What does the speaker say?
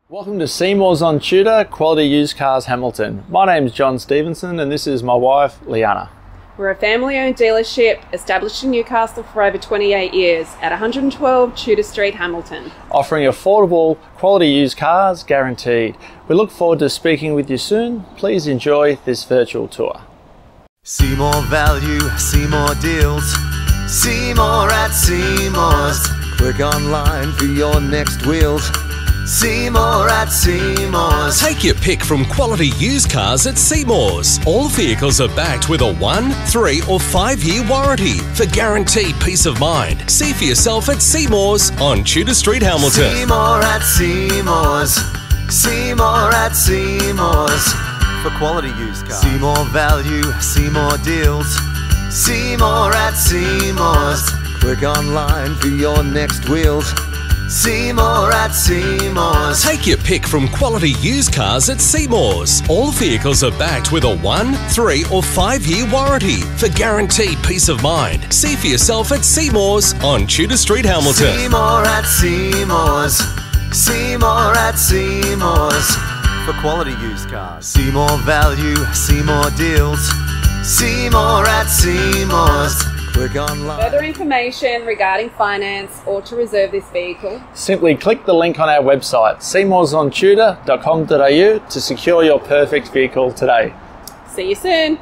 Welcome to Seymour's on T.U.D.O.R, Quality Used Cars Hamilton. My name's John Stevenson and this is my wife, Liana. We're a family-owned dealership established in Newcastle for over 28 years at 112 Tudor Street, Hamilton. Offering affordable, quality used cars guaranteed. We look forward to speaking with you soon. Please enjoy this virtual tour. See more value, see more deals. See more at Seymour's. Click online for your next wheels. See more at Seymour's. Take your pick from quality used cars at Seymour's. All vehicles are backed with a 1, 3 or 5 year warranty for guaranteed peace of mind. See for yourself at Seymour's on Tudor Street, Hamilton. See more at Seymour's. See more at Seymour's. For quality used cars. See more value, see more deals. See more at Seymour's. Click online for your next wheels. See more at Seymour's. Take your pick from quality used cars at Seymour's. All vehicles are backed with a 1, 3 or 5 year warranty for guaranteed peace of mind. See for yourself at Seymour's on Tudor Street, Hamilton. See more at Seymour's. See more at Seymour's. For quality used cars. See more value, see more deals. See more at Seymour's. Click online. Further information regarding finance or to reserve this vehicle, Simply click the link on our website, seymoursontudor.com.au, to secure your perfect vehicle today. see you soon.